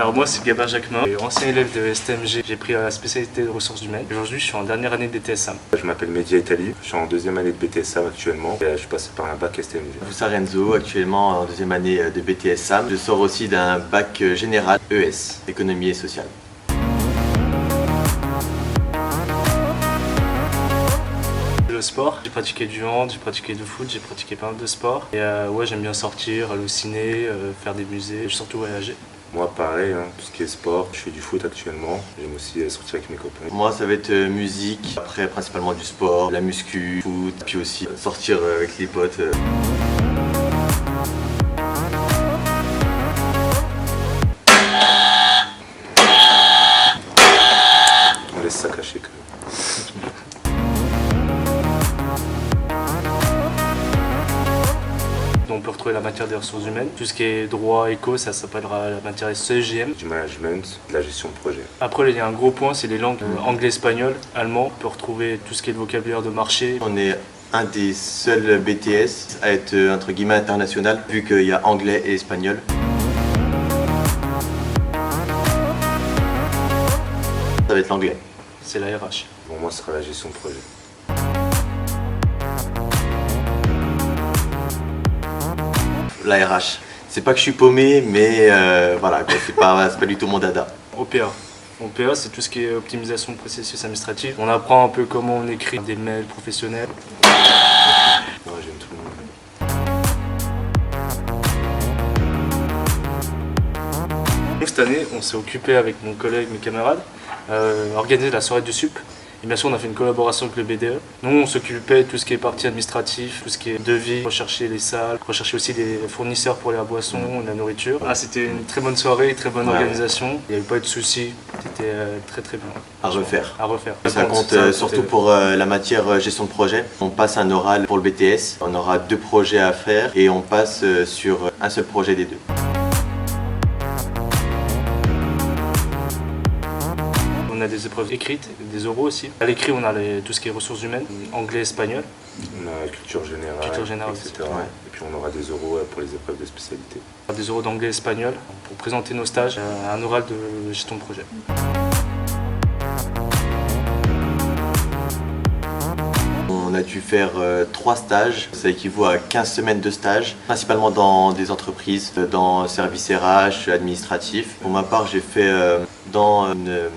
Alors moi c'est Gabin Jacquemin, ancien élève de STMG, j'ai pris la spécialité de ressources humaines. Aujourd'hui je suis en dernière année de BTS-SAM. Je m'appelle Mehdi Aitali, je suis en deuxième année de BTS-SAM actuellement et je suis passé par un bac STMG. Moussa Renzo, actuellement en deuxième année de BTS-SAM. Je sors aussi d'un bac général ES, économie et sociale. Le sport, j'ai pratiqué du hand, j'ai pratiqué du foot, j'ai pratiqué pas mal de sports. Et ouais, j'aime bien sortir, aller au ciné, faire des musées, surtout voyager. Moi pareil, tout ce qui est sport, je fais du foot actuellement, j'aime aussi sortir avec mes copains. Moi ça va être musique, après principalement du sport, la muscu, foot, puis aussi sortir avec les potes. On laisse ça cacher quand même. On peut retrouver la matière des ressources humaines. Tout ce qui est droit, éco, ça s'appellera la matière CEGM. Du management, de la gestion de projet. Après, il y a un gros point, c'est les langues anglais, espagnol, allemand. On peut retrouver tout ce qui est le vocabulaire de marché. On est un des seuls BTS à être entre guillemets international, vu qu'il y a anglais et espagnol. Ça va être l'anglais. C'est la RH. Pour moi, ce sera la gestion de projet. La RH. C'est pas que je suis paumé, mais voilà, c'est pas du tout mon dada. OPA. OPA, c'est tout ce qui est optimisation de processus administratif. On apprend un peu comment on écrit des mails professionnels. Moi, j'aime tout le monde. Nous, cette année, on s'est occupé avec mon collègue, mes camarades, organiser la soirée du sup. Et bien sûr, on a fait une collaboration avec le BDE. Nous, on s'occupait de tout ce qui est partie administrative, tout ce qui est devis, rechercher les salles, rechercher aussi des fournisseurs pour la boisson, la nourriture. Ah, c'était une très bonne soirée, très bonne organisation. Il n'y avait pas eu de soucis. C'était très bien. À refaire. À refaire. Ça compte surtout pour la matière gestion de projet. On passe un oral pour le BTS. On aura 2 projets à faire et on passe sur un seul projet des 2. On a des épreuves écrites, des oraux aussi. À l'écrit, on a tout ce qui est ressources humaines, anglais, espagnol. On a culture générale, etc. Ouais. Et puis on aura des oraux pour les épreuves de spécialité. Des oraux d'anglais et espagnol pour présenter nos stages, un oral de gestion de projet. On a dû faire 3 stages, ça équivaut à 15 semaines de stage, principalement dans des entreprises, dans service RH, administratif. Pour ma part, j'ai fait dans une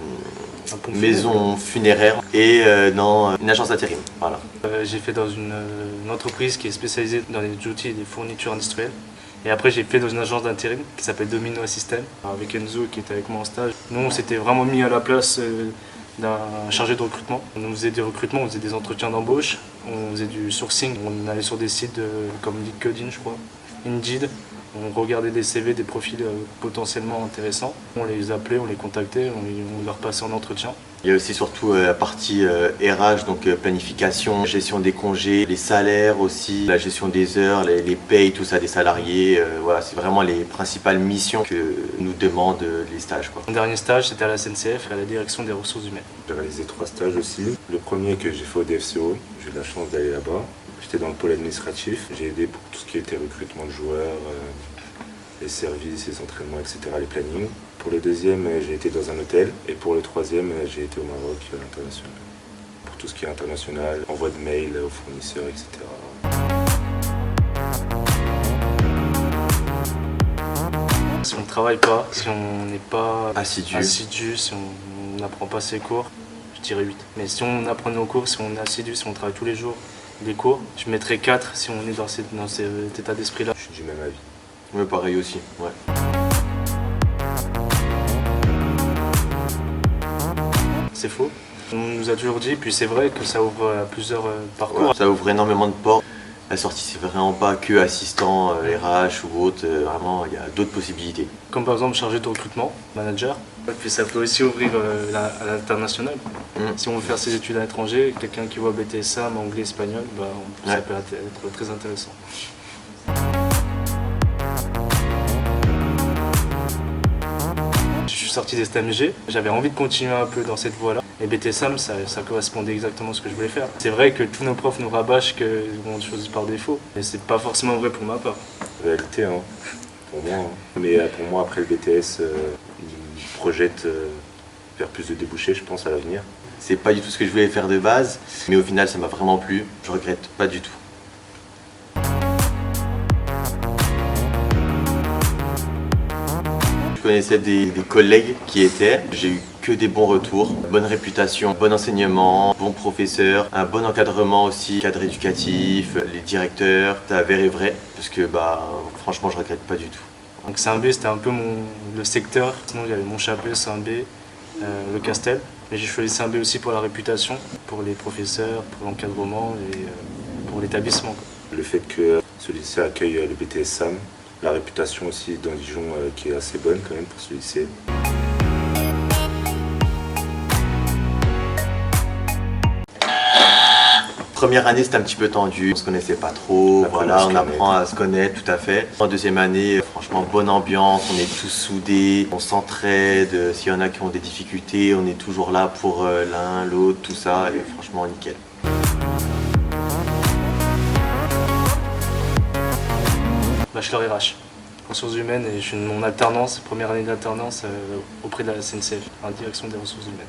maison funéraire et dans une agence d'intérim. Voilà. J'ai fait dans une entreprise qui est spécialisée dans les outils et les fournitures industrielles. Et après, j'ai fait dans une agence d'intérim qui s'appelle Domino System, avec Enzo qui était avec moi en stage. Nous, on s'était vraiment mis à la place d'un chargé de recrutement. On faisait des recrutements, on faisait des entretiens d'embauche, on faisait du sourcing, on allait sur des sites comme LinkedIn, je crois, Indeed. On regardait des CV, des profils potentiellement intéressants. On les appelait, on les contactait, on leur passait en entretien. Il y a aussi surtout la partie RH, donc planification, gestion des congés, les salaires aussi, la gestion des heures, les payes, tout ça des salariés. Voilà, c'est vraiment les principales missions que nous demandent les stages, quoi. Mon dernier stage, c'était à la SNCF, à la direction des ressources humaines. J'ai réalisé 3 stages aussi. Le premier que j'ai fait au DFCO, j'ai eu la chance d'aller là-bas. J'étais dans le pôle administratif, j'ai aidé pour tout ce qui était recrutement de joueurs, les services, les entraînements, etc., les plannings. Pour le deuxième, j'ai été dans un hôtel et pour le troisième, j'ai été au Maroc à l'international. Pour tout ce qui est international, envoi de mails aux fournisseurs, etc. Si on ne travaille pas, si on n'est pas Assidu, si on n'apprend pas ses cours, je dirais 8. Mais si on apprend nos cours, si on est assidu, si on travaille tous les jours des cours, je mettrais 4 si on est dans cet état d'esprit-là. Je suis du même avis. mais pareil aussi, ouais. C'est faux. On nous a toujours dit, puis c'est vrai que ça ouvre à plusieurs parcours. Ouais, ça ouvre énormément de portes. La sortie, c'est vraiment pas que assistant RH ou autre, vraiment, il y a d'autres possibilités. Comme par exemple chargé de recrutement, manager. Et puis ça peut aussi ouvrir à l'international. Si on veut faire ses études à l'étranger, quelqu'un qui voit BTS-SAM, anglais, espagnol, ça peut être très intéressant. Je suis sorti des STMG, j'avais envie de continuer un peu dans cette voie-là. Et BTS-SAM, ça correspondait exactement à ce que je voulais faire. C'est vrai que tous nos profs nous rabâchent qu'on choisit par défaut, mais c'est pas forcément vrai pour ma part. Réalité, pour moi. Mais pour moi, après le BTS, projette vers plus de débouchés, je pense, à l'avenir. C'est pas du tout ce que je voulais faire de base, mais au final ça m'a vraiment plu. Je regrette pas du tout. Je connaissais des collègues qui étaient, j'ai eu que des bons retours, bonne réputation, bon enseignement, bon professeur, un bon encadrement aussi, cadre éducatif, les directeurs, ça avéré vrai, parce que franchement je regrette pas du tout. Donc C1B c'était un peu le secteur, sinon il y avait mon chapelet C1B, le Castel. Mais j'ai choisi C1B aussi pour la réputation, pour les professeurs, pour l'encadrement et pour l'établissement. Le fait que ce lycée accueille le BTS SAM, la réputation aussi dans Dijon qui est assez bonne quand même pour ce lycée. Première année c'était un petit peu tendu, on se connaissait pas trop, voilà, on apprend à se connaître tout à fait. En deuxième année, franchement bonne ambiance, on est tous soudés, on s'entraide, s'il y en a qui ont des difficultés, on est toujours là pour l'un, l'autre, tout ça, et franchement nickel. Bachelor RH, ressources humaines, et je suis mon alternance, première année d'alternance auprès de la SNCF, en direction des ressources humaines.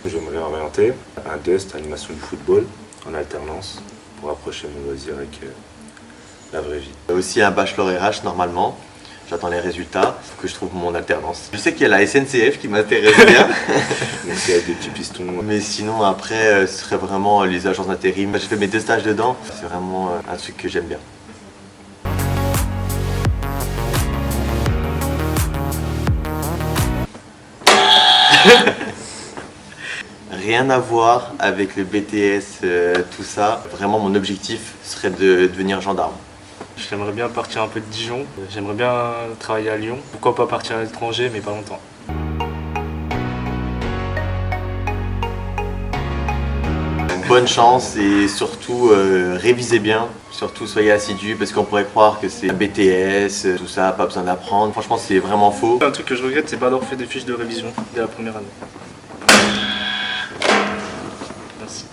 J'aimerais orienter un DEST, animation du football, en alternance, pour approcher mon loisir avec la vraie vie. Aussi un bachelor RH normalement, j'attends les résultats, faut que je trouve mon alternance. Je sais qu'il y a la SNCF qui m'intéresse bien. Donc il y a des petits pistons. Mais sinon après, ce serait vraiment les agences d'intérim. J'ai fait mes 2 stages dedans, c'est vraiment un truc que j'aime bien. Rien à voir avec le BTS, tout ça. Vraiment, mon objectif serait de devenir gendarme. J'aimerais bien partir un peu de Dijon, j'aimerais bien travailler à Lyon. Pourquoi pas partir à l'étranger, mais pas longtemps. Bonne chance et surtout révisez bien. Surtout soyez assidus parce qu'on pourrait croire que c'est un BTS, tout ça, pas besoin d'apprendre. Franchement, c'est vraiment faux. Un truc que je regrette, c'est pas d'avoir fait des fiches de révision dès la première année. Merci.